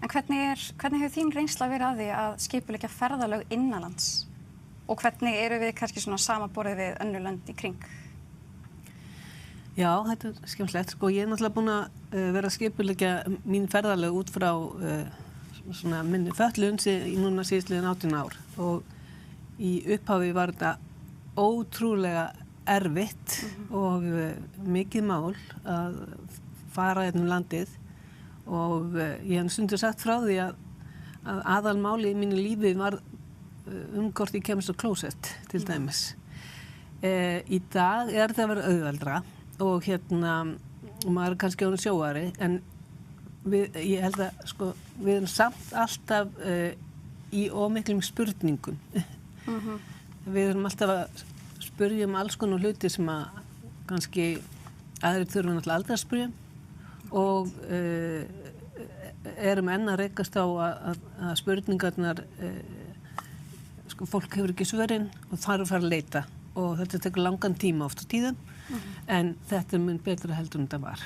En hvernig hefur þín reynsla verið að því að skipuleggja ferðalög innanlands? Og hvernig eru við kannski svona samanborið við önnur lönd í kring? Já, þetta skemmtilegt. Sko, ég náttúrulega búin að vera að skipuleggja mín ferðalög út frá svona minni fötlun í núna síðastliðin 18 ár og í upphafi var þetta ótrúlega erfitt og mikið mál að fara hérna landið og ég hef stundur sagt frá því að aðalmáli í mínu lífi var hvort ég kemst á klósett til dæmis. Í dag þetta að vera auðveldra og maður kannski orðinn sjóari en ég held að sko, við erum samt alltaf í ómiklum spurningum. Við erum alltaf að spyrja alls konar hluti sem að kannski aðrir þurfa náttúrulega aldrei að spyrja og erum enn að rekast á að spurningarnar sko, fólk hefur ekki svörin og þarf að fara að leita og þetta tekur langan tíma oft á tíðum en þetta er mun betra heldur en þetta var.